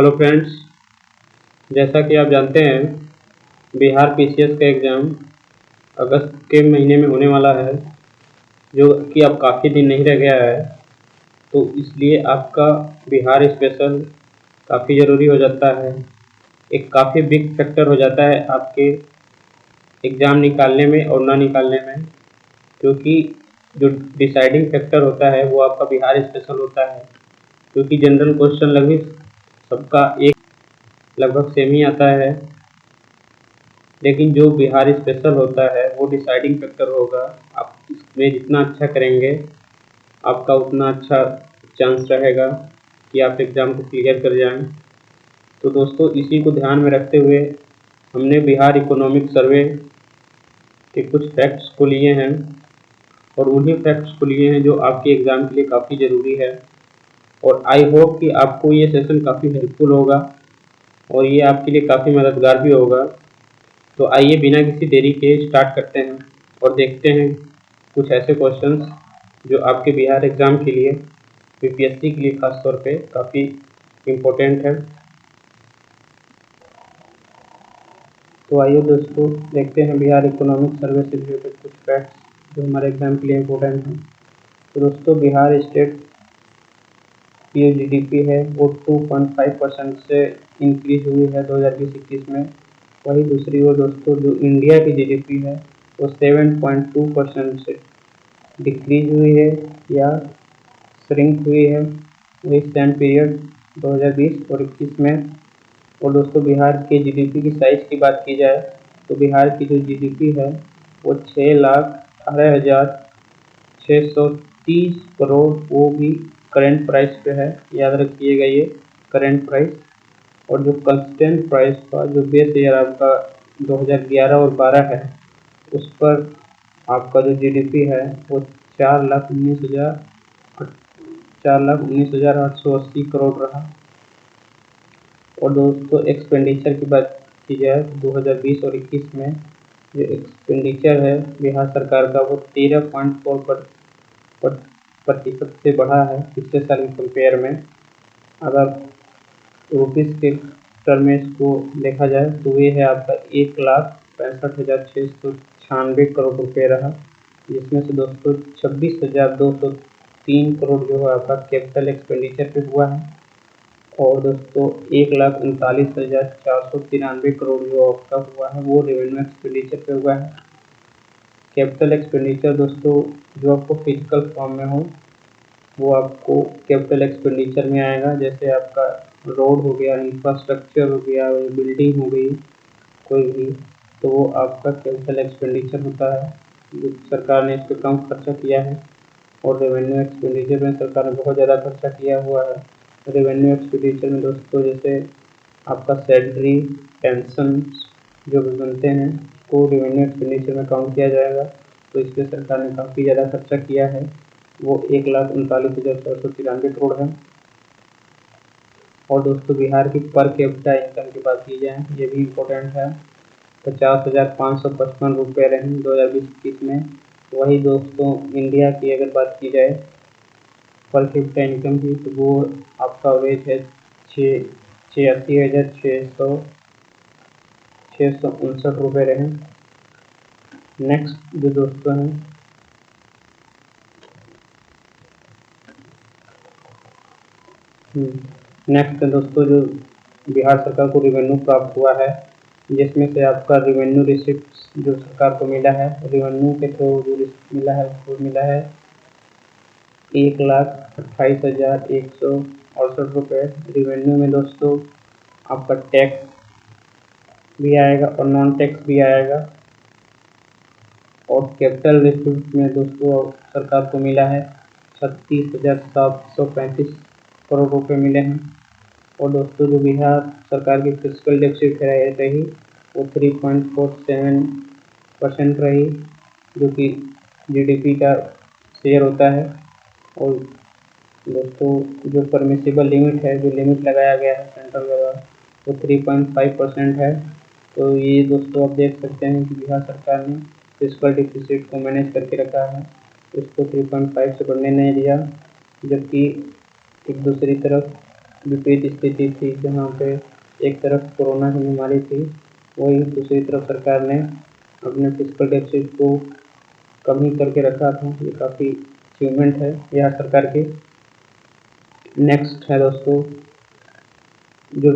Hello friends, जैसा कि आप जानते हैं बिहार पीसीएस का एग्ज़ाम अगस्त के महीने में होने वाला है, जो कि अब काफ़ी दिन नहीं रह गया है। तो इसलिए आपका बिहार स्पेशल काफ़ी ज़रूरी हो जाता है, एक काफ़ी बिग फैक्टर हो जाता है आपके एग्ज़ाम निकालने में और ना निकालने में, क्योंकि जो डिसाइडिंग फैक्टर होता है वो आपका बिहार स्पेशल होता है। क्योंकि जनरल क्वेश्चन लगभग सबका एक लगभग सेम ही आता है, लेकिन जो बिहार स्पेशल होता है वो डिसाइडिंग फैक्टर होगा। आप इसमें जितना अच्छा करेंगे आपका उतना अच्छा चांस रहेगा कि आप एग्ज़ाम को क्लियर कर जाएं। तो दोस्तों, इसी को ध्यान में रखते हुए हमने बिहार इकोनॉमिक सर्वे के कुछ फैक्ट्स को लिए हैं और उन्हीं फैक्ट्स को लिए हैं जो आपके एग्ज़ाम के लिए काफ़ी ज़रूरी है। और आई होप कि आपको ये सेशन काफ़ी हेल्पफुल होगा और ये आपके लिए काफ़ी मददगार भी होगा। तो आइए बिना किसी देरी के स्टार्ट करते हैं और देखते हैं कुछ ऐसे क्वेश्चंस जो आपके बिहार एग्ज़ाम के लिए यूपीएससी के लिए खास तौर पे काफ़ी इम्पोर्टेंट है। तो आइए दोस्तों देखते हैं बिहार इकोनॉमिक सर्वे से रिलेटेड कुछ फैक्ट्स जो हमारे एग्ज़ाम के लिए इम्पोर्टेंट हैं। तो दोस्तों, बिहार स्टेट की जो जीडीपी है वो 2.5% से इंक्रीज हुई है 2020-21 में। वही दूसरी ओर दोस्तों, जो इंडिया की जीडीपी है वो 7.2% से डिक्रीज हुई है या श्रिंक हुई है वही सेम पीरियड 2020 और 21 में। और दोस्तों, बिहार के जीडीपी की साइज़ की बात की जाए तो बिहार की जो जीडीपी है वो 6,18,630 करोड़, वो भी करंट प्राइस पे है, याद रखिएगा ये करंट प्राइस। और जो कंस्टेंट प्राइस था, जो बेस ईयर आपका 2011 और 12 है, उस पर आपका जो जीडीपी है वो 4,19,880 करोड़ रहा। और दोस्तों, एक्सपेंडिचर की बात की जाए 2020 और 21 में जो एक्सपेंडिचर है बिहार सरकार का वो 13.4% से बढ़ा है पिछले साल के कंपेयर में। अगर रुपीज़ के टर्म में इसको देखा जाए तो ये है आपका 1,65,696 करोड़ रुपये रहा, जिसमें से दोस्तों 26,203 करोड़ जो है आपका कैपिटल एक्सपेंडिचर पे हुआ है। और दोस्तों 1,39,493 करोड़ जो आपका हुआ है वो रेवेन्यू एक्सपेंडिचर पे हुआ है। कैपिटल एक्सपेंडिचर दोस्तों जो आपको फिजिकल फॉर्म में हो वो आपको कैपिटल एक्सपेंडिचर में आएगा, जैसे आपका रोड हो गया, इंफ्रास्ट्रक्चर हो गया, बिल्डिंग हो गई कोई भी, तो वो आपका कैपिटल एक्सपेंडिचर होता है। सरकार ने इस पर कम खर्चा किया है। और रेवेन्यू एक्सपेंडिचर में सरकार ने बहुत ज़्यादा खर्चा किया हुआ है। रेवेन्यू एक्सपेंडिचर में दोस्तों जैसे आपका सैलरी, पेंशन जो भी बनते हैं को रेवेन्यू एक्सपेंडिचर में काउंट किया जाएगा। तो इस पर सरकार ने काफ़ी ज़्यादा खर्चा किया है, वो 1,39,493 करोड़ है। और दोस्तों, बिहार की पर कैपिटा इनकम की बात की जाए, ये भी इम्पोर्टेंट है। 50,555 रुपये रहे 2020-21 में। वही दोस्तों, इंडिया की अगर बात की जाए पर कैपिटा इनकम की तो वो आपका एवरेज है 86,659 रुपये रहे। नेक्स्ट जो दोस्तों हैं नेक्स्ट दोस्तों, जो बिहार सरकार को रिवेन्यू प्राप्त हुआ है, जिसमें से आपका रिवेन्यू रिसिप्ट जो सरकार को मिला है रिवेन्यू के थ्रू जो मिला है वो मिला है 1,28,168 रुपये। रिवेन्यू में दोस्तों आपका टैक्स भी आएगा और नॉन टैक्स भी आएगा। और कैपिटल रिसिप्ट में दोस्तों सरकार को मिला है 36,735 करोड़ रुपये मिले हैं। और दोस्तों, जो बिहार सरकार की फिस्कल डेफिसिट रही वो 3.47% रही, जो कि जीडीपी का शेयर होता है। और दोस्तों, जो परमिसिबल लिमिट है, जो लिमिट लगाया गया है सेंट्रल द्वारा, वो 3.5% है। तो ये दोस्तों आप देख सकते हैं कि बिहार सरकार ने फिस्कल डेफिसिट को मैनेज करके रखा है, इसको 3.5 से बढ़ने नहीं दिया। जबकि एक दूसरी तरफ विपरीत स्थिति थी, जहाँ पे एक तरफ कोरोना की बीमारी थी, वहीं दूसरी तरफ सरकार ने अपने फिजिकल डेफिसिट को कम ही करके रखा था। ये काफ़ी अचीवमेंट है बिहार सरकार की। नेक्स्ट है दोस्तों, जो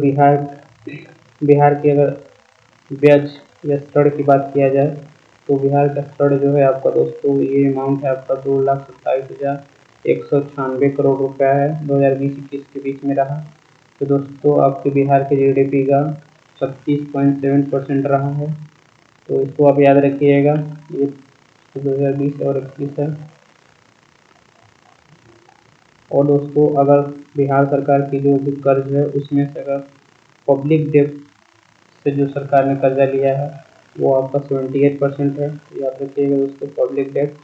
बिहार की अगर ब्याज या ऋण की बात किया जाए तो बिहार का ऋण जो है आपका दोस्तों, ये अमाउंट है आपका 2,27,196 करोड़ रुपया है, 2020-21 के बीच में रहा। तो दोस्तों आपके बिहार के GDP का 36.7% रहा है, तो इसको आप याद रखिएगा। ये 2020 और 21 है। और दोस्तों अगर बिहार सरकार की जो भी कर्ज है उसमें से अगर पब्लिक डेब्ट से जो सरकार ने कर्जा लिया है वो आपका 78% है। याद रखिएगा दोस्तों, पब्लिक डेब्ट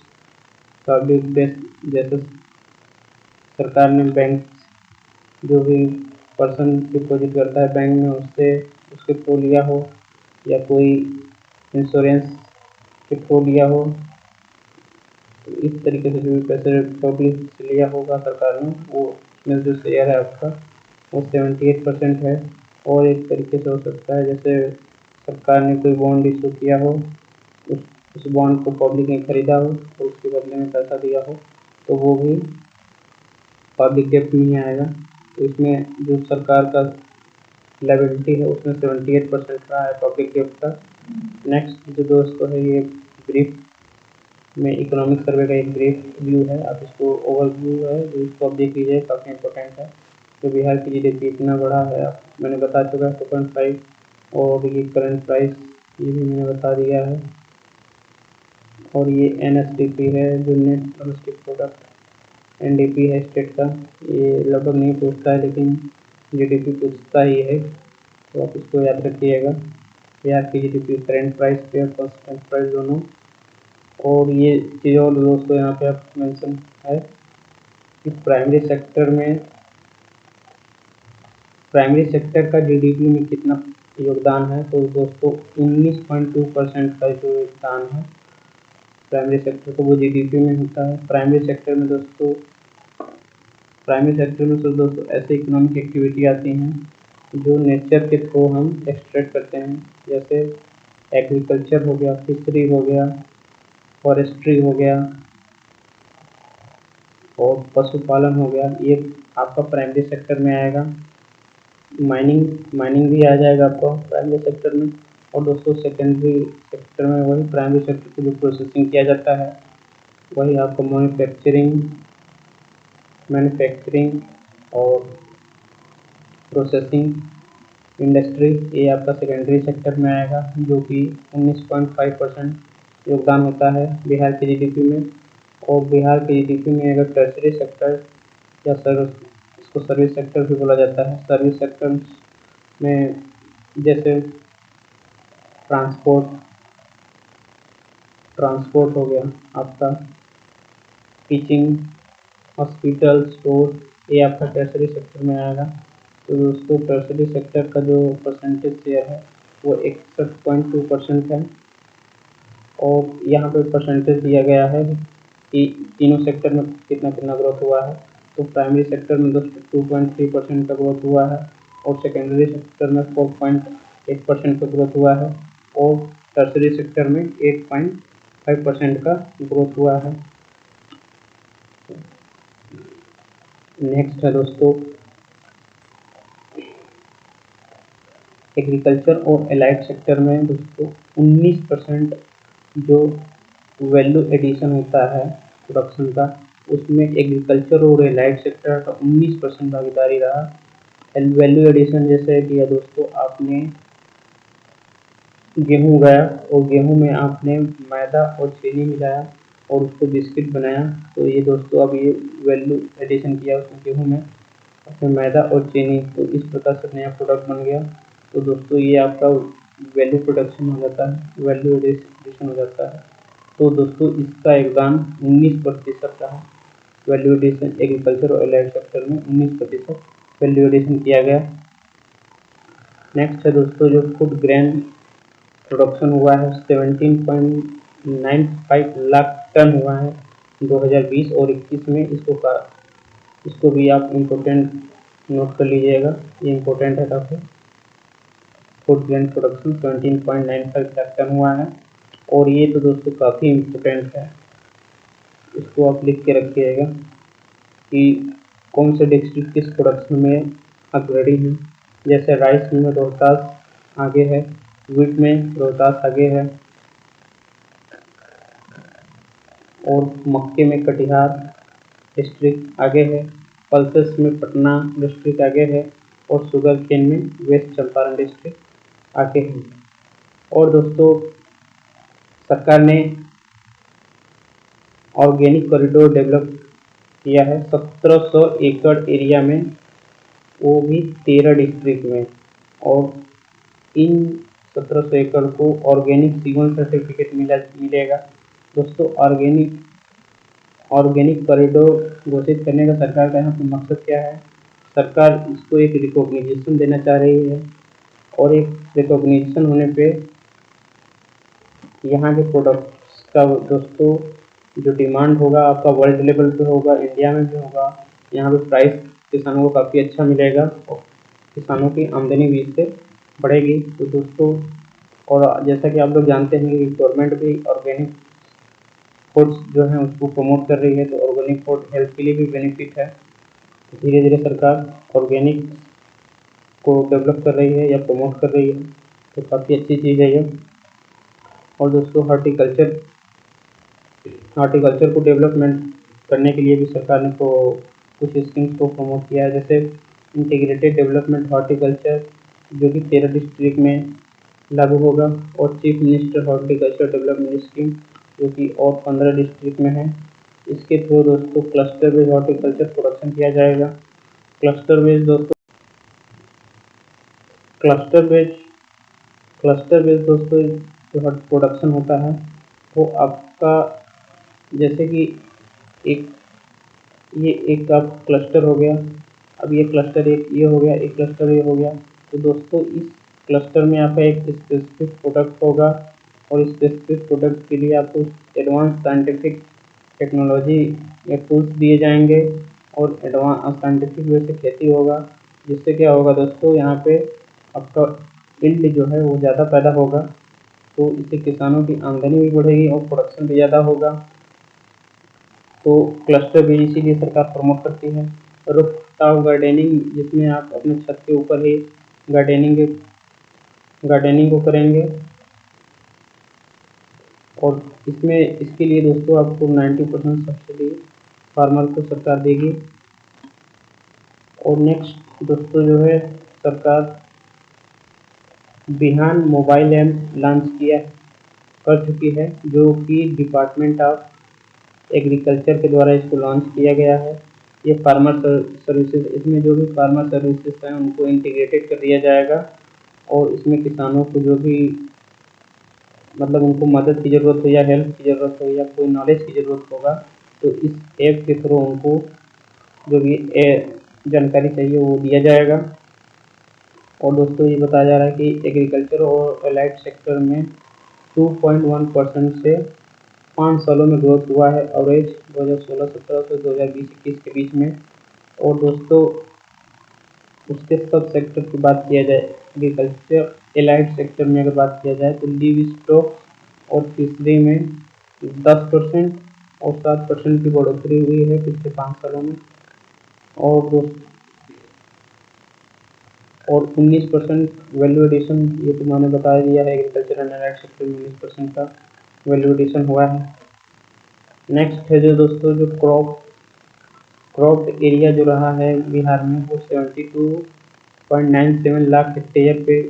जैसे सरकार ने बैंक, जो भी पर्सन डिपॉजिट करता है बैंक में, उससे उसके थ्रू लिया हो या कोई इंश्योरेंस के थ्रू लिया हो, तो इस तरीके से जो भी पैसे पब्लिक से लिया होगा सरकार ने, वो उसमें जो शेयर है आपका वो 78% है। और एक तरीके से हो सकता है जैसे सरकार ने कोई बॉन्ड इशू किया हो, उस बॉन्ड को पब्लिक ने खरीदा हो और उसके बदले में पैसा दिया हो, तो वो भी पब्लिक डेब्ट में ही आएगा। तो इसमें जो सरकार का लायबिलिटी है उसमें 78% रहा है पब्लिक डेब्ट का। नेक्स्ट जो दोस्तों है, ये ब्रीफ में इकोनॉमिक सर्वे का एक ब्रीफ व्यू है, आप इसको ओवरव्यू है जो इसको आप देख लीजिए, काफ़ी इंपॉर्टेंट है। तो बिहार की GDP इतना बड़ा है मैंने बता चुका है 2.5, और ये करंट प्राइस ये भी मैंने बता दिया है। और ये NSDP है जो नेट डोमेस्टिक प्रोडक्ट, NDP है स्टेट का, ये लगभग नहीं पूछता है लेकिन GDP पूछता ही है, तो आप इसको याद रखिएगा। बिहार की GDP करंट प्राइस पे और कॉन्स्टेंट प्राइस दोनों। और ये चीज़ और दोस्तों यहाँ पे आप मेंशन है कि प्राइमरी सेक्टर का GDP में कितना योगदान है, तो दोस्तों 19.2% का जो योगदान है प्राइमरी सेक्टर को, वो GDP में होता है। प्राइमरी सेक्टर में तो दोस्तों ऐसे इकोनॉमिक एक्टिविटी आती हैं जो नेचर के थ्रू हम एक्सट्रैक्ट करते हैं, जैसे एग्रीकल्चर हो गया, फिशरी हो गया, फॉरेस्ट्री हो गया और पशुपालन हो गया, ये आपका प्राइमरी सेक्टर में आएगा। माइनिंग भी आ जाएगा आपको प्राइमरी सेक्टर में। और दोस्तों सेकेंडरी सेक्टर में वही प्राइमरी सेक्टर की जो प्रोसेसिंग किया जाता है वही आपको मैन्युफैक्चरिंग और प्रोसेसिंग इंडस्ट्री, ये आपका सेकेंडरी सेक्टर में आएगा, जो कि 19.5% योगदान होता है बिहार के GDP में। और बिहार के GDP में अगर टर्शरी सेक्टर या इसको सर्विस सेक्टर भी बोला जाता है, सर्विस सेक्टर में जैसे ट्रांसपोर्ट हो गया आपका, टीचिंग, हॉस्पिटल, स्टोर, ये आपका टर्शरी सेक्टर में आएगा। तो दोस्तों टर्शरी सेक्टर का जो परसेंटेज शेयर है वो 61.2% है। और यहाँ पे परसेंटेज दिया गया है कि तीनों सेक्टर में कितना कितना ग्रोथ हुआ है। तो प्राइमरी सेक्टर में दोस्तों 2.3% का ग्रोथ हुआ है, और सेकेंडरी सेक्टर में 4.8% का ग्रोथ हुआ है, और टर्शरी सेक्टर में 8.5% का ग्रोथ हुआ है। नेक्स्ट है दोस्तों एग्रीकल्चर और एलाइड सेक्टर में दोस्तों 19% जो वैल्यू एडिशन होता है प्रोडक्शन का, उसमें एग्रीकल्चर और एलाइड सेक्टर का 19% भागीदारी रहा। वैल्यू एडिशन जैसे किया दोस्तों, आपने गेहूँ उगाया और गेहूँ में आपने मैदा और चीनी मिलाया और उसको बिस्किट बनाया, तो ये दोस्तों अब ये वैल्यू एडिशन किया उसमें गेहूँ में अपने मैदा और चीनी, तो इस प्रकार से नया प्रोडक्ट बन गया। तो दोस्तों ये आपका वैल्यू प्रोडक्शन हो जाता है, वैल्यू एडिशन हो जाता है। तो दोस्तों इसका योगदान 19% रहा। वैल्यू एडिशन एग्रीकल्चर और एलाइड सेक्टर में 19% वैल्यू एडिशन किया गया। नेक्स्ट है दोस्तों जो फूड ग्रेन प्रोडक्शन हुआ है 17.95 लाख टन हुआ है 2020 और 21 में। इसको भी आप इम्पोर्टेंट नोट कर लीजिएगा, ये इम्पोर्टेंट है काफ़ी। Food grain production 17.95 lakh ton हुआ है, और ये तो दोस्तों काफ़ी इम्पोर्टेंट है, इसको आप लिख के रखिएगा कि कौन से डिस्ट्रिक्ट किस प्रोडक्शन में अग्रणी है। जैसे राइस में रोहतास आगे है, वीट में रोहतास आगे है, और मक्के में कटिहार डिस्ट्रिक्ट आगे है, पल्सेस में पटना डिस्ट्रिक्ट आगे है, और शुगर केन में वेस्ट चंपारण डिस्ट्रिक्ट आगे है। और दोस्तों सरकार ने ऑर्गेनिक कॉरिडोर डेवलप किया है 1700 एकड़ एरिया में, वो भी 13 डिस्ट्रिक्ट में, और इन 1700 एकड़ को ऑर्गेनिक C1 सर्टिफिकेट मिलेगा। दोस्तों ऑर्गेनिक कॉरिडोर घोषित करने का सरकार का यहाँ पे मकसद क्या है? सरकार इसको एक रिकॉग्निशन देना चाह रही है, और एक रिकॉग्निशन होने पे यहाँ के प्रोडक्ट्स का दोस्तों जो डिमांड होगा आपका वर्ल्ड लेवल पे होगा, इंडिया में भी होगा। यहाँ पे प्राइस किसानों को काफ़ी अच्छा मिलेगा, और किसानों की आमदनी भी इससे बढ़ेगी। तो दोस्तों, और जैसा कि आप लोग जानते हैं कि गवर्नमेंट भी ऑर्गेनिक फूड्स जो है उसको प्रमोट कर रही है, तो ऑर्गेनिक फूड हेल्थ के लिए भी बेनिफिट है। धीरे धीरे सरकार ऑर्गेनिक को डेवलप कर रही है या प्रमोट कर रही है, तो काफ़ी अच्छी चीज़ है ये। और दोस्तों हॉर्टिकल्चर को डेवलपमेंट करने के लिए भी सरकार ने कुछ स्कीम्स को प्रमोट किया है, जैसे इंटीग्रेटेड डेवलपमेंट हॉर्टिकल्चर जो कि 13 डिस्ट्रिक्ट में लागू होगा, और chief minister horticulture development scheme जो कि और 15 डिस्ट्रिक्ट में है। इसके थ्रू दोस्तों क्लस्टर बेस्ड हॉर्टिकल्चर प्रोडक्शन किया जाएगा। क्लस्टर बेस्ड दोस्तों जो प्रोडक्शन होता है वो आपका, जैसे कि एक आप क्लस्टर हो गया, अब ये क्लस्टर एक ये हो गया, एक क्लस्टर ये हो गया, तो दोस्तों इस क्लस्टर में आपका एक स्पेसिफिक प्रोडक्ट होगा, और स्पेसिफिक प्रोडक्ट के लिए आपको एडवांस साइंटिफिक टेक्नोलॉजी या टूल्स दिए जाएंगे, और एडवांस साइंटिफिक वे से खेती होगा, जिससे क्या होगा दोस्तों, यहाँ पे आपका यील्ड जो है वो ज़्यादा पैदा होगा, तो इससे किसानों की आमदनी भी बढ़ेगी और प्रोडक्शन भी ज़्यादा होगा। तो क्लस्टर भी इसीलिए सरकार प्रमोट करती है। रूफटॉप गार्डनिंग, जिसमें आप अपने छत के ऊपर ही गार्डनिंग को करेंगे, और इसके लिए दोस्तों आपको 90% सब्सिडी फार्मर को सरकार देगी। और नेक्स्ट दोस्तों जो है, सरकार बिहान मोबाइल ऐप लॉन्च कर चुकी है, जो कि डिपार्टमेंट ऑफ एग्रीकल्चर के द्वारा इसको लॉन्च किया गया है। ये फार्मर सर्विसेज, इसमें जो भी फार्मर सर्विसेज हैं उनको इंटीग्रेटेड कर दिया जाएगा, और इसमें किसानों को जो भी मतलब उनको मदद की ज़रूरत हो या हेल्प की ज़रूरत हो या कोई नॉलेज की ज़रूरत होगा, तो इस ऐप के थ्रू उनको जो भी जानकारी चाहिए वो दिया जाएगा। और दोस्तों ये बताया जा रहा है कि एग्रीकल्चर और एलाइड सेक्टर में 2.1% से 5 सालों में ग्रोथ हुआ है, एवरेज 2016-17 से 2020-21 के बीच में। और दोस्तों उसके सब सेक्टर की बात किया जाए, एग्रीकल्चर एलाइड सेक्टर में अगर बात किया जाए तो लिव स्टॉक और फिशरी में 10% और 7% की बढ़ोतरी हुई है पिछले 5 सालों में, और 19% वैल्यू एडिशन, ये तो मैंने बता दिया है, एग्रीकल्चर एंड एलाइड सेक्टर में 19% का वैल्यू एडिशन हुआ है। नेक्स्ट है जो दोस्तों जो क्रॉप एरिया जो रहा है बिहार में, वो 72.97 लाख हेक्टेयर पे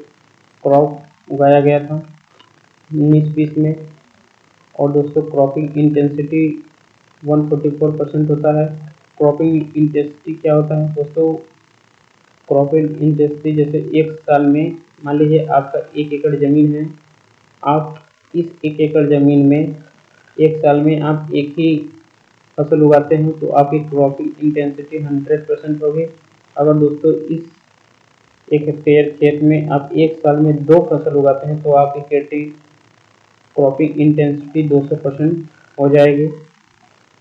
क्रॉप उगाया गया था 19-20 में। और दोस्तों क्रॉपिंग इंटेंसिटी 144% होता है। क्रॉपिंग इंटेंसिटी क्या होता है दोस्तों? क्रॉपिंग इंटेंसिटी जैसे एक साल में, मान लीजिए आपका 1 एकड़ ज़मीन है, आप इस 1 एकड़ ज़मीन में एक साल में आप एक ही फसल उगाते हैं, तो आपकी क्रॉपिंग इंटेंसिटी 100% होगी। अगर दोस्तों इस 1 हेक्टेयर खेत में आप एक साल में 2 फसल उगाते हैं, तो आपकी क्रॉपिंग इंटेंसिटी 200% हो जाएगी।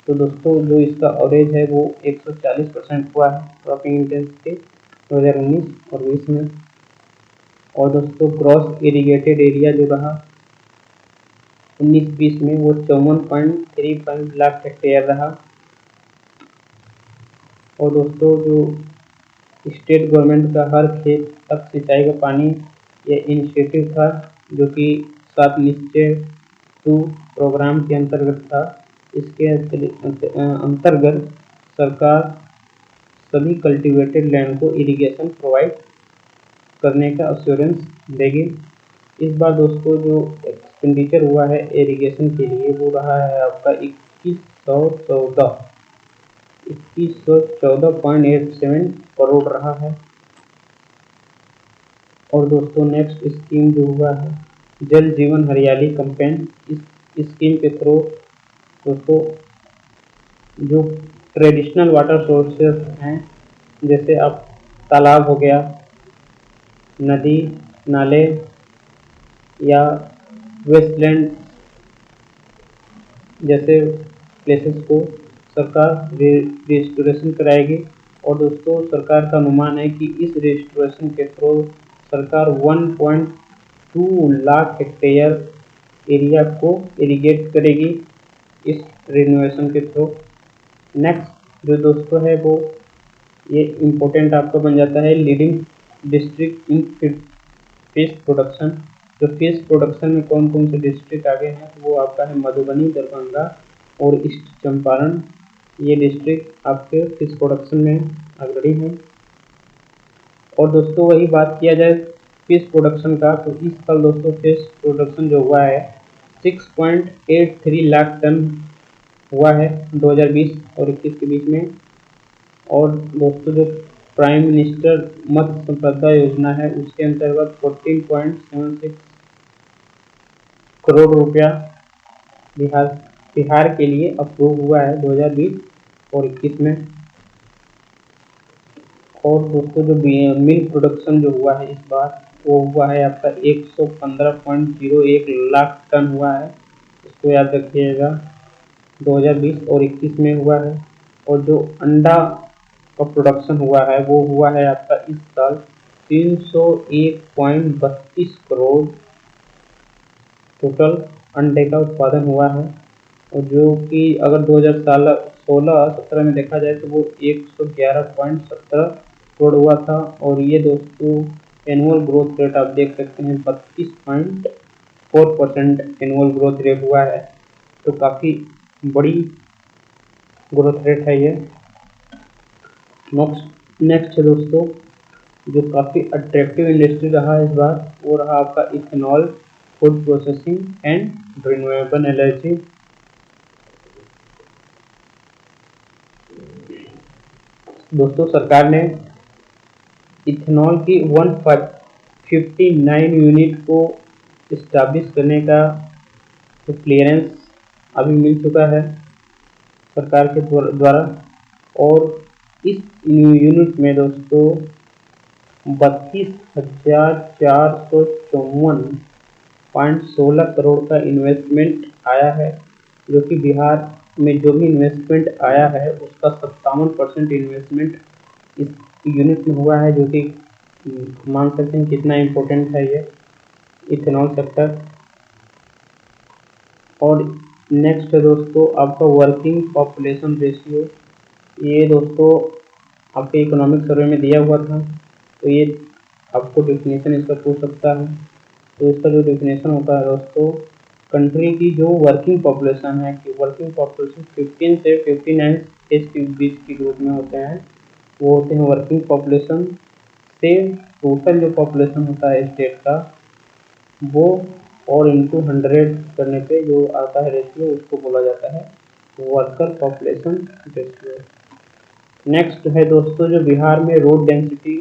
तो दोस्तों जो इसका एवरेज है वो 140% हुआ है क्रॉपिंग इंटेंसिटी। 2019 और 20 में। और दोस्तों ग्रॉस इरीगेटेड एरिया जो रहा 19-20 में वो 54.35 लाख हेक्टेयर रहा। और दोस्तों जो स्टेट गवर्नमेंट का हर खेत तक सिंचाई का पानी ये इनिशिएटिव था, जो कि 7 निश्चय 2 प्रोग्राम के अंतर्गत था। इसके अंतर्गत सरकार सभी कल्टीवेटेड लैंड को इरिगेशन प्रोवाइड करने का अश्योरेंस देगी। इस बार दोस्तों जो एक्सपेंडिचर हुआ है इरिगेशन के लिए वो रहा है आपका 2114.87 करोड़ रहा है। और दोस्तों नेक्स्ट स्कीम जो हुआ है जल जीवन हरियाली कैंपेन, इस स्कीम के थ्रू दोस्तों जो ट्रेडिशनल वाटर सोर्सेस हैं, जैसे आप तालाब हो गया, नदी नाले या वेस्टलैंड जैसे प्लेसेस को सरकार रिस्टोरेशन कराएगी। और दोस्तों सरकार का अनुमान है कि इस रिस्टोरेशन के थ्रू सरकार 1.2 लाख हेक्टेयर एरिया को इरिगेट करेगी इस रिनोवेशन के थ्रू। नेक्स्ट जो दोस्तों है वो ये इम्पोर्टेंट आपका बन जाता है leading district in fish production. जो फिश प्रोडक्शन में कौन कौन से डिस्ट्रिक्ट आगे हैं तो वो आपका है मधुबनी, दरभंगा और ईस्ट चंपारण। ये डिस्ट्रिक्ट आपके फिश प्रोडक्शन में अग्रणी हैं। और दोस्तों वही बात किया जाए फिश प्रोडक्शन का, तो इस साल दोस्तों फिश प्रोडक्शन जो हुआ है 6.83 लाख टन हुआ है 2020 और 21 के बीच में। और दोस्तों जो प्राइम मिनिस्टर मत्स्य संपदा योजना है उसके अंतर्गत 14.76 करोड़ रुपया बिहार के लिए अप्रूव हुआ है 2020 और 21 में। और दोस्तों जो मिल्क प्रोडक्शन जो हुआ है इस बार वो हुआ है आपका 115.01 लाख टन हुआ है, इसको याद रखिएगा 2020 और 21 में हुआ है। और जो अंडा का प्रोडक्शन हुआ है वो हुआ है आपका इस साल 301.32 करोड़ टोटल अंडे का उत्पादन हुआ है। और जो कि अगर 2016-17 में देखा जाए तो वो 111.17 करोड़ हुआ था। और ये दोस्तों एनुअल ग्रोथ रेट आप देख सकते हैं 32.4% एनुअल ग्रोथ रेट हुआ है, तो काफ़ी बड़ी ग्रोथ रेट है ये। नेक्स्ट है दोस्तों जो काफ़ी अट्रैक्टिव इंडस्ट्री रहा इस बार वो रहा आपका ethanol, food processing and renewable energy. दोस्तों सरकार ने इथेनॉल की 159 यूनिट को इस्टेब्लिश करने का तो क्लियरेंस अभी मिल चुका है सरकार के द्वारा। और इस यूनिट में दोस्तों 32,454.16 करोड़ का इन्वेस्टमेंट आया है, जो कि बिहार में जो भी इन्वेस्टमेंट आया है उसका 57% इन्वेस्टमेंट इस यूनिट में हुआ है, जो कि मान सकते हैं कितना इम्पोर्टेंट है ये इथेनॉल सेक्टर। और नेक्स्ट है दोस्तों आपका वर्किंग पॉपुलेशन रेशियो। ये दोस्तों आपके इकोनॉमिक सर्वे में दिया हुआ था, तो ये आपको डेफिनेशन इसका पूछ सकता है। तो इसका जो डेफिनेशन होता है दोस्तों कंट्री की जो वर्किंग पॉपुलेशन है कि वर्किंग पॉपुलेशन 15 से 59 एज के बीच के ग्रुप में होते हैं, वो होते हैं वर्किंग पॉपुलेशन। से टोटल जो पॉपुलेशन होता है स्टेट का वो और इंटू 100 करने पे जो आता है रेशियो उसको बोला जाता है वर्कर पॉपुलेशन रेशियो। नेक्स्ट है दोस्तों जो बिहार में रोड डेंसिटी,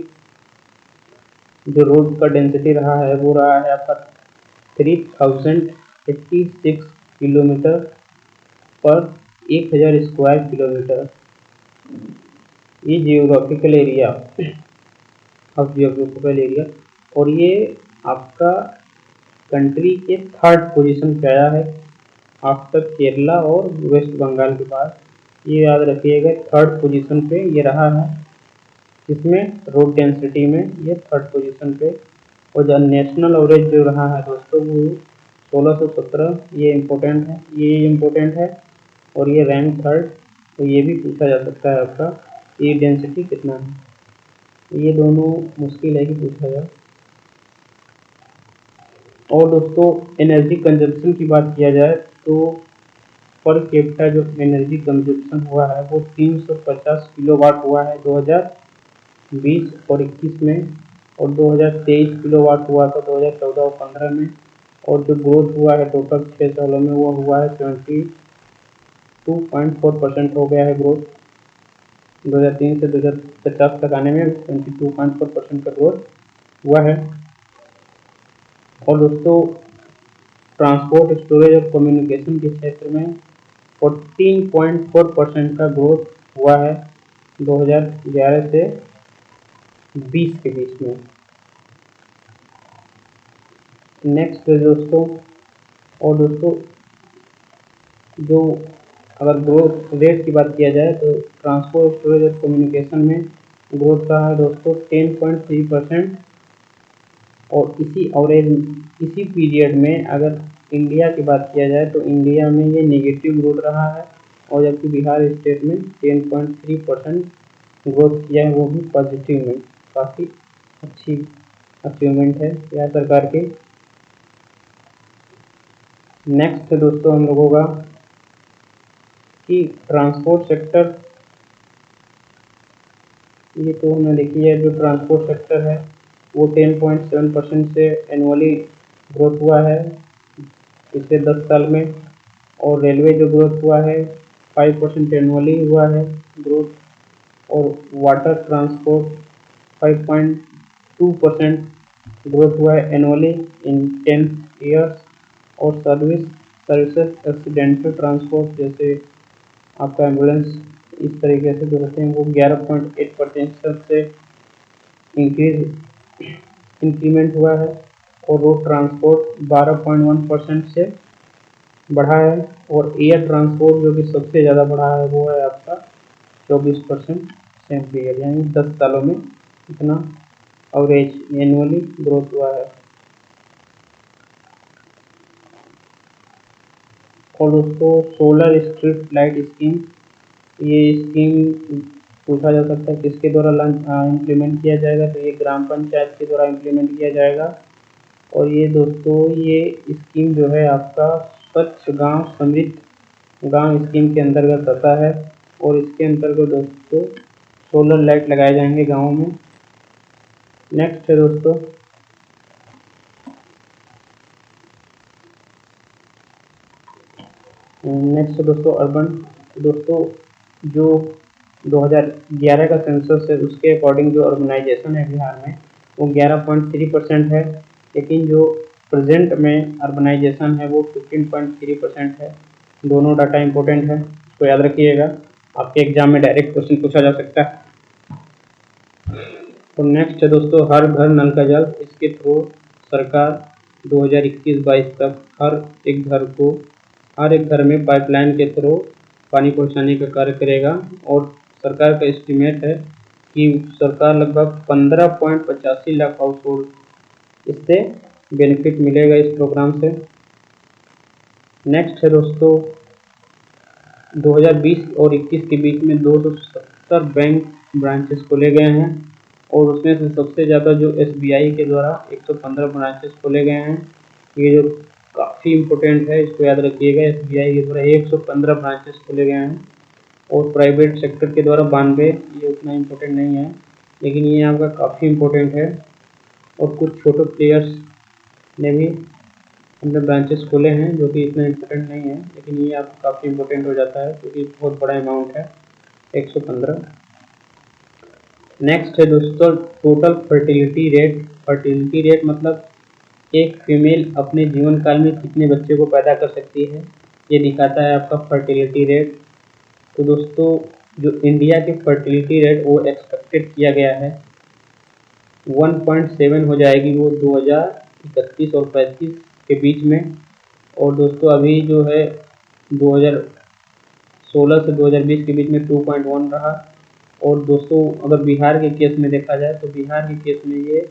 जो रोड का डेंसिटी रहा है वो रहा है आपका 3086 किलोमीटर पर 1000 स्क्वायर किलोमीटर। ये जियोग्राफिकल एरिया और ये आपका कंट्री के 3rd पोजीशन पे आया है आफ्टर केरला और वेस्ट बंगाल के बाद। ये याद रखिएगा 3rd पोजीशन पे ये रहा है। इसमें रोड डेंसिटी में ये थर्ड पोजीशन पे, और जो नेशनल एवरेज जो रहा है दोस्तों वो 1617, ये इम्पोर्टेंट है और ये रैंक थर्ड। तो ये भी पूछा जा सकता है आपका, ये डेंसिटी कितना है, ये दोनों मुश्किल है कि पूछा जाए। और दोस्तों एनर्जी कंजप्शन की बात किया जाए तो पर कैपिटा जो एनर्जी कंजप्शन हुआ है वो 350 किलोवाट हुआ है 2020 और 21 में, और 2023 किलोवाट हुआ था 2014 और 15 में। और जो ग्रोथ हुआ है टोटल 6 सालों में वो हुआ है 22.4% हो गया है ग्रोथ। 2003 से 2050 तक आने में 22.4% का ग्रोथ हुआ है। और दोस्तों ट्रांसपोर्ट, स्टोरेज और कम्युनिकेशन के क्षेत्र में 14.4% का ग्रोथ हुआ है 2011 से 20 के बीच में। नेक्स्ट है दोस्तों, और दोस्तों जो अगर ग्रोथ रेट की बात किया जाए तो ट्रांसपोर्ट, स्टोरेज और कम्युनिकेशन में ग्रोथ रहा है दोस्तों 10.3%। और इसी पीरियड में अगर इंडिया की बात किया जाए तो इंडिया में ये नेगेटिव ग्रोथ रहा है, और जबकि बिहार स्टेट में 10.3% ग्रोथ किया है, वो भी पॉजिटिव में। काफ़ी अच्छी अचीवमेंट है बिहार सरकार की। नेक्स्ट है दोस्तों हम लोगों का कि ट्रांसपोर्ट सेक्टर, ये तो हमने देखी है, जो ट्रांसपोर्ट सेक्टर है वो 10.7% से एनुअली ग्रोथ हुआ है पिछले 10 साल में। और रेलवे जो ग्रोथ हुआ है 5% एनुअली हुआ है ग्रोथ। और वाटर ट्रांसपोर्ट 5.2% ग्रोथ हुआ है एनुअली इन 10 ईयर्स। और सर्विसेज एक्सीडेंटल ट्रांसपोर्ट जैसे आपका एम्बुलेंस इस तरीके से जो होते हैं वो 11.8% से इंक्रीमेंट हुआ है। और रोड ट्रांसपोर्ट 12.1% से बढ़ा है। और एयर ट्रांसपोर्ट जो कि सबसे ज़्यादा बढ़ा है वो है आपका 24% सेम पीरियड, यानी 10 सालों में इतना एवरेज एनुअली ग्रोथ हुआ है। और दोस्तों सोलर स्ट्रीट लाइट स्कीम, ये स्कीम पूछा जा सकता है किसके द्वारा इम्प्लीमेंट किया जाएगा, तो ये ग्राम पंचायत के द्वारा इम्प्लीमेंट किया जाएगा। और ये दोस्तों ये स्कीम जो है आपका स्वच्छ गांव समृद्ध गांव स्कीम के अंतर्गत आता है। और इसके अंतर्गत दोस्तों सोलर लाइट लगाए जाएंगे गाँव में। नेक्स्ट है दोस्तों अर्बन। दोस्तों जो 2011 का सेंसस है उसके अकॉर्डिंग जो अर्बनाइजेशन है बिहार में वो 11.3% है, लेकिन जो प्रेजेंट में अर्बनाइजेशन है वो 15.3% है। दोनों डाटा इंपॉर्टेंट है, इसको याद रखिएगा, आपके एग्जाम में डायरेक्ट क्वेश्चन पूछा जा सकता है। तो नेक्स्ट है दोस्तों हर घर नल का जल, इसके थ्रू सरकार 2021-22 तक हर एक घर में पाइपलाइन के थ्रू पानी पहुंचाने का कार्य करेगा। और सरकार का एस्टिमेट है कि सरकार लगभग 15.85 लाख हाउस होल्ड इससे बेनिफिट मिलेगा इस प्रोग्राम से। नेक्स्ट है दोस्तों 2020 और 21 के बीच में 270 बैंक ब्रांचेस खोले गए हैं, और उसमें से सबसे ज़्यादा जो SBI के द्वारा 115 ब्रांचेस खोले गए हैं। ये जो काफ़ी इम्पोर्टेंट है, इसको याद रखिएगा, SBI के द्वारा 115 ब्रांचेस खोले गए हैं। और प्राइवेट सेक्टर के द्वारा 92, ये उतना इम्पोर्टेंट नहीं है, लेकिन ये आपका काफ़ी इम्पोर्टेंट है। और कुछ छोटे प्लेयर्स ने भी हमने ब्रांचेस खोले हैं जो कि इतना इम्पोर्टेंट नहीं है, लेकिन ये आपको काफ़ी इम्पोर्टेंट हो जाता है क्योंकि बहुत बड़ा अमाउंट है 115। नेक्स्ट है दोस्तों total fertility rate. Fertility rate मतलब एक फीमेल अपने जीवन काल में कितने बच्चे को पैदा कर सकती है, ये दिखाता है आपका फर्टिलिटी रेट। तो दोस्तों जो इंडिया की फर्टिलिटी रेट वो एक्सपेक्टेड किया गया है 1.7 हो जाएगी वो 2031 और 35 के बीच में। और दोस्तों अभी जो है 2016 से 2020 के बीच में 2.1 रहा, और दोस्तों अगर बिहार के केस में देखा जाए तो बिहार के केस में ये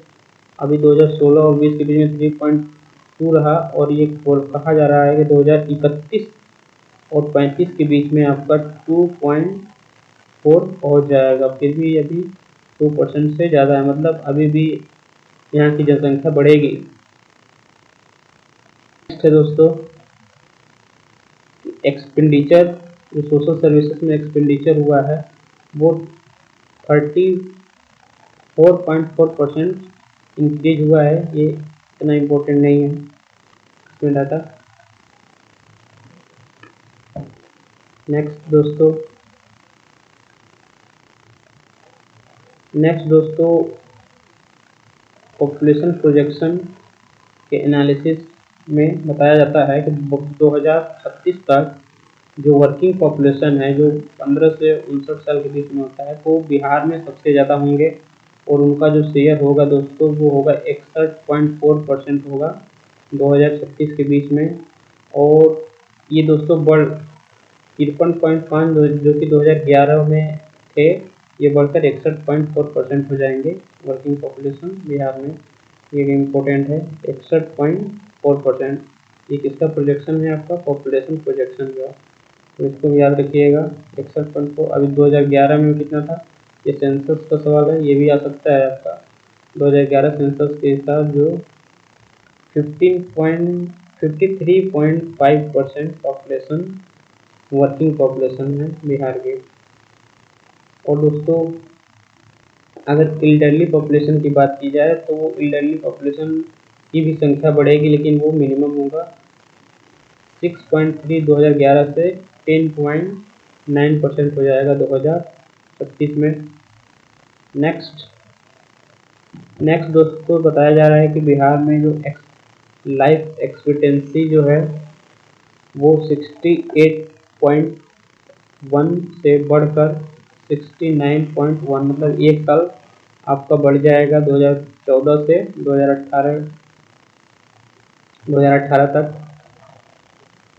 अभी 2016 और 20 के बीच में 3.2 रहा, और ये कहा जा रहा है कि 2031 और 35 के बीच में आपका 2.4 पहुँच जाएगा। फिर भी अभी 2% से ज़्यादा है, मतलब अभी भी यहाँ की जनसंख्या बढ़ेगी। नेक्स्ट है दोस्तों एक्सपेंडिचर, जो सोशल सर्विसेज में एक्सपेंडिचर हुआ है वो 34.4% इंक्रीज हुआ है। ये इतना इम्पोर्टेंट नहीं है इसमें डाटा। नेक्स्ट दोस्तों पॉपुलेशन प्रोजेक्शन के एनालिसिस में बताया जाता है कि 2036 तक जो वर्किंग पॉपुलेशन है जो 15 से 59 साल के बीच में होता है वो बिहार में सबसे ज़्यादा होंगे, और उनका जो शेयर होगा दोस्तों वो होगा 61.4% होगा 2036 के बीच में। और ये दोस्तों 53.5 जो कि 2011 में थे, ये बढ़कर 61.4% हो जाएंगे वर्किंग पॉपुलेशन बिहार में। ये भी इम्पोर्टेंट है, 61.4%। ये किसका प्रोजेक्शन है? आपका पॉपुलेशन प्रोजेक्शन का, तो इसको भी याद रखिएगा। 61.4 अभी 2011 में कितना था, ये सेंसस का सवाल है, ये भी आ सकता है आपका। 2011 सेंसस के हिसाब जो 53.5% पॉपुलेशन वर्किंग पॉपुलेशन है बिहार के। और दोस्तों अगर इल्डरली पॉपुलेशन की बात की जाए तो वो इल्डरली पॉपुलेशन की भी संख्या बढ़ेगी, लेकिन वो मिनिमम होगा 6.3 2011 से 10.9% हो जाएगा 2036 में। नेक्स्ट दोस्तों बताया जा रहा है कि बिहार में जो लाइफ एक्सपेक्टेंसी जो है वो 68.1 से बढ़कर 69.1, मतलब एक साल आपका बढ़ जाएगा 2014 से 2018 तक।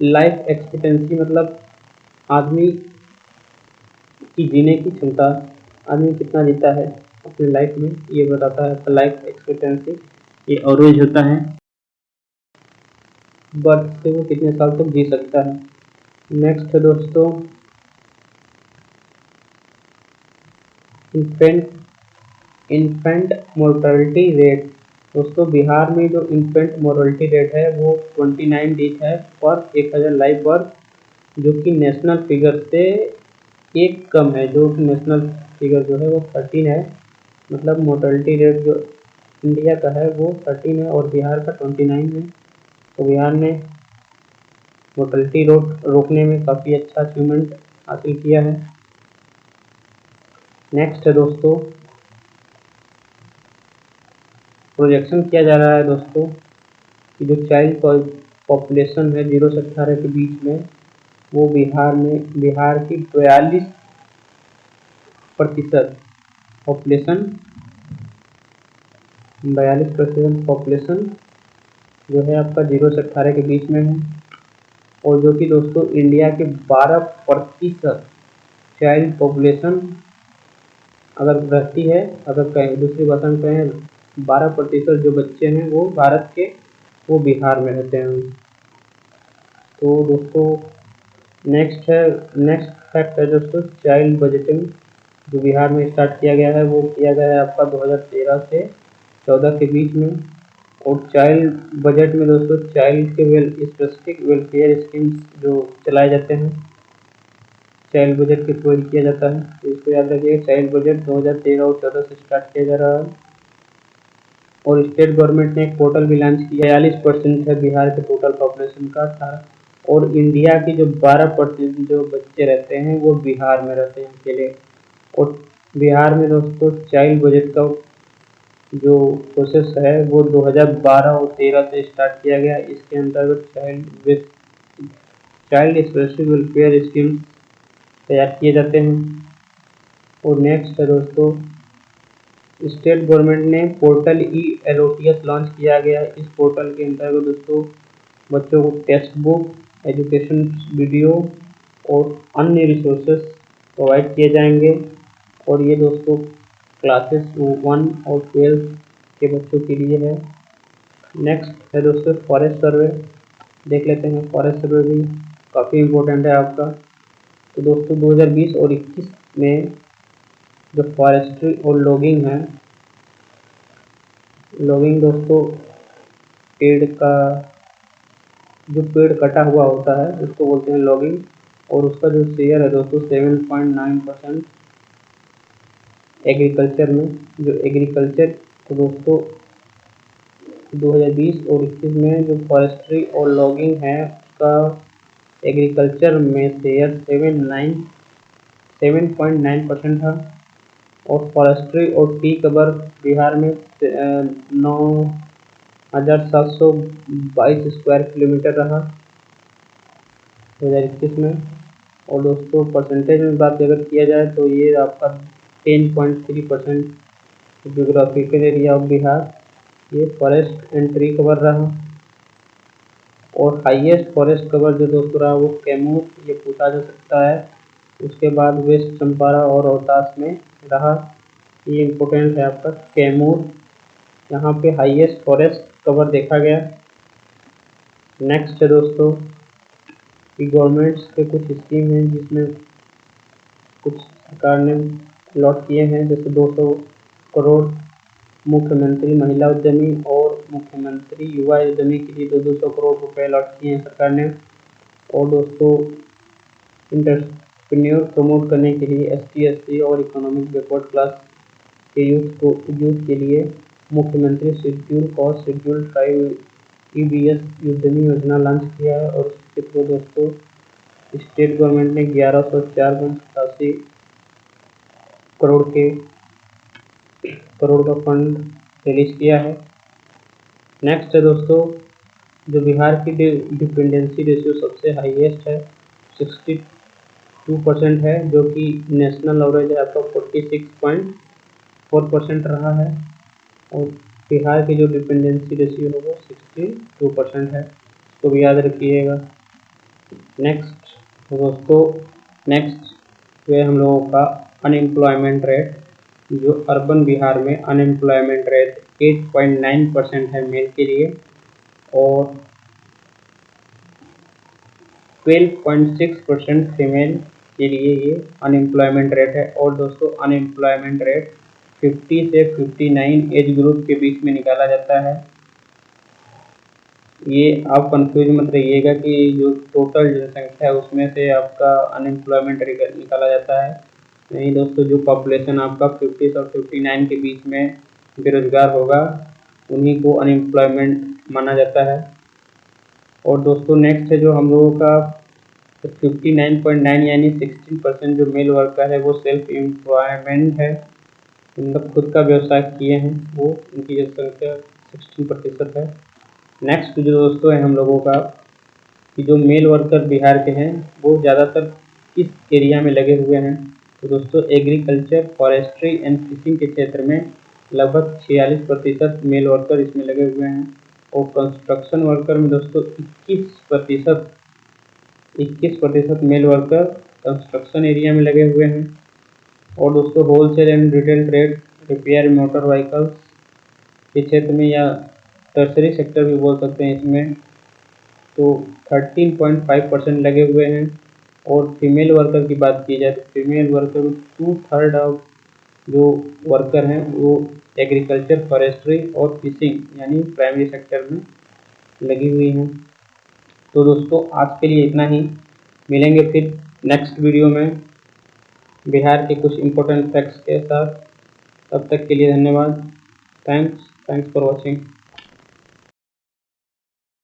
लाइफ एक्सपेक्टेंसी मतलब आदमी की जीने की क्षमता, आदमी कितना जीता है अपनी लाइफ में, ये बताता है लाइफ एक्सपेक्टेंसी। ये एवरेज होता है बर्थ से वो कितने साल तक जी सकता है। नेक्स्ट है दोस्तों इन्फेंट मोर्टलिटी रेट। दोस्तों बिहार में जो इन्फेंट मोर्टलिटी रेट है वो 29 डेज है पर 1000 लाइव बर्थ, जो कि नेशनल फिगर से एक कम है, जो कि नेशनल फिगर जो है वो 13 है। मतलब मोर्टलिटी रेट जो इंडिया का है वो 13 है और बिहार का 29 है। तो बिहार ने मोर्टलिटी रोकने में काफ़ी अच्छा अचीवमेंट हासिल किया है। नेक्स्ट है दोस्तों प्रोजेक्शन किया जा रहा है दोस्तों कि जो चाइल्ड पॉपुलेशन है 0 से 18 के बीच में वो बिहार की 42% पॉपुलेशन 42% पॉपुलेशन जो है आपका 0 से 18 के बीच में है, और जो कि दोस्तों इंडिया के 12% चाइल्ड पॉपुलेशन अगर रहती है, अगर कहें दूसरी भाषा में कहें 12% जो बच्चे हैं वो भारत के वो बिहार में रहते हैं। तो दोस्तों नेक्स्ट फैक्ट है दोस्तों चाइल्ड बजटिंग, जो बिहार में स्टार्ट किया गया है वो किया गया है आपका 2013 से 14 के बीच में। और चाइल्ड बजट में दोस्तों चाइल्ड के स्पेसिफिक वेलफेयर स्कीम्स जो चलाए जाते हैं चाइल्ड बजट के थ्रू किया जाता है, तो इसको याद रखिएगा। चाइल्ड बजट 2013 और 14 से स्टार्ट किया जा रहा है। और स्टेट गवर्नमेंट ने एक पोर्टल भी लॉन्च किया। 42% है बिहार के टोटल पॉपुलेशन का 18, और इंडिया के जो 12% जो बच्चे रहते हैं वो बिहार में रहते हैं अकेले। और बिहार में दोस्तों चाइल्ड बजट का जो प्रोसेस है वो 2012 और 13 से स्टार्ट किया गया। इसके अंतर्गत चाइल्ड स्पेसिफिक वेलफेयर स्कीम्स तैयार किए जाते हैं। और नेक्स्ट है दोस्तों स्टेट गवर्नमेंट ने पोर्टल ELOTS लॉन्च किया गया। इस पोर्टल के अंतर्गत दोस्तों बच्चों को टेक्स्ट बुक, एजुकेशन वीडियो और अन्य रिसोर्सेस प्रोवाइड किए जाएंगे। और ये दोस्तों क्लासेस 1 और 12 के बच्चों के लिए है। नेक्स्ट है दोस्तों फॉरेस्ट सर्वे, देख लेते हैं। फॉरेस्ट सर्वे भी काफ़ी इम्पोर्टेंट है आपका। तो दोस्तों 2020 और 21 में जो फॉरेस्ट्री और लॉगिंग है, लॉगिंग दोस्तों जो पेड़ कटा हुआ होता है उसको बोलते हैं लॉगिंग, और उसका जो शेयर है दोस्तों 7.9% एग्रीकल्चर में। जो एग्रीकल्चर तो दोस्तों 2020 और 21 में जो फॉरेस्ट्री और लॉगिंग है उसका एग्रीकल्चर में शेयर 7.9% था। और फॉरेस्ट्री और टी कवर बिहार में 9,722 स्क्वायर किलोमीटर रहा 2021 में। और दोस्तों परसेंटेज में बात अगर किया जाए तो ये आपका 10.3% जियोग्राफिकल एरिया ऑफ बिहार ये फॉरेस्ट एंड ट्री कवर रहा। और हाईएस्ट फॉरेस्ट कवर जो दोस्तों रहा वो कैमूर, ये पूछा जा सकता है। उसके बाद वेस्ट चंपारण और रोहतास में रहा, ये इम्पोर्टेंट है आपका कैमूर, यहाँ पे हाईएस्ट फॉरेस्ट कवर देखा गया। नेक्स्ट है दोस्तों कि गवर्नमेंट्स के कुछ स्कीम हैं जिसमें कुछ सरकार ने अलॉट किए हैं, जैसे 200 करोड़ मुख्यमंत्री महिला उद्यमी और मुख्यमंत्री युवा उद्यमी के लिए 200 करोड़ रुपए अलॉट किए हैं सरकार ने। और दोस्तों एंटरप्रेन्योर प्रमोट करने के लिए ST SC और इकोनॉमिक बैकवर्ड क्लास के यूथ के लिए मुख्यमंत्री schedule caste schedule tribe EBS उद्यमी योजना लॉन्च किया है। और उसके थ्रू दोस्तों स्टेट गवर्नमेंट ने 1104.87 करोड़ का फंड रिलीज किया है। नेक्स्ट है दोस्तों जो बिहार की डिपेंडेंसी रेशियो सबसे हाईएस्ट है 62% है, जो कि नेशनल एवरेज है आपका 46.4% रहा है। और बिहार की जो डिपेंडेंसी रेशियो है वो 62% है, तो भी याद रखिएगा। नेक्स्ट दोस्तों नेक्स्ट है हम लोगों का अनएम्प्लॉयमेंट रेट, जो अर्बन बिहार में अनएम्प्लॉयमेंट रेट 8.9% है मेल के लिए और 12.6% फीमेल के लिए ये अनएम्प्लॉयमेंट रेट है। और दोस्तों अनएम्प्लॉयमेंट रेट 50 से 59 एज ग्रुप के बीच में निकाला जाता है। ये आप कंफ्यूज मत रहिएगा कि जो टोटल जनसंख्या है उसमें से आपका अनएम्प्लॉयमेंट निकाला जाता है, नहीं दोस्तों। जो पॉपुलेशन आपका 50 और 59 के बीच में बेरोजगार होगा उन्हीं को अनएम्प्लॉयमेंट माना जाता है। और दोस्तों नेक्स्ट है जो हम लोगों का 59.9 यानी 16% जो मेल वर्कर है वो सेल्फ एम्प्लॉयमेंट है, मतलब खुद का व्यवसाय किए हैं, वो उनकी जनसंख्या 16% है। नेक्स्ट जो दोस्तों है हम लोगों का कि जो मेल वर्कर बिहार के हैं वो ज़्यादातर किस एरिया में लगे हुए हैं, तो दोस्तों एग्रीकल्चर फॉरेस्ट्री एंड फिशिंग के क्षेत्र में लगभग 46% मेल वर्कर इसमें लगे हुए हैं। और कंस्ट्रक्शन वर्कर में दोस्तों 21% मेल वर्कर कंस्ट्रक्शन एरिया में लगे हुए हैं। और दोस्तों wholesale and retail trade repair motor vehicles के क्षेत्र में या टर्सरी सेक्टर भी बोल सकते हैं इसमें, तो 13.5% लगे हुए हैं। और फीमेल वर्कर की बात की जाए तो फीमेल वर्कर 2/3 ऑफ जो वर्कर हैं वो एग्रीकल्चर फॉरेस्ट्री और फिशिंग यानी प्राइमरी सेक्टर में लगी हुई हैं। तो दोस्तों आज के लिए इतना ही, मिलेंगे फिर नेक्स्ट वीडियो में बिहार के कुछ इम्पोर्टेंट फैक्ट्स के साथ। तब तक के लिए धन्यवाद। Thanks for watching.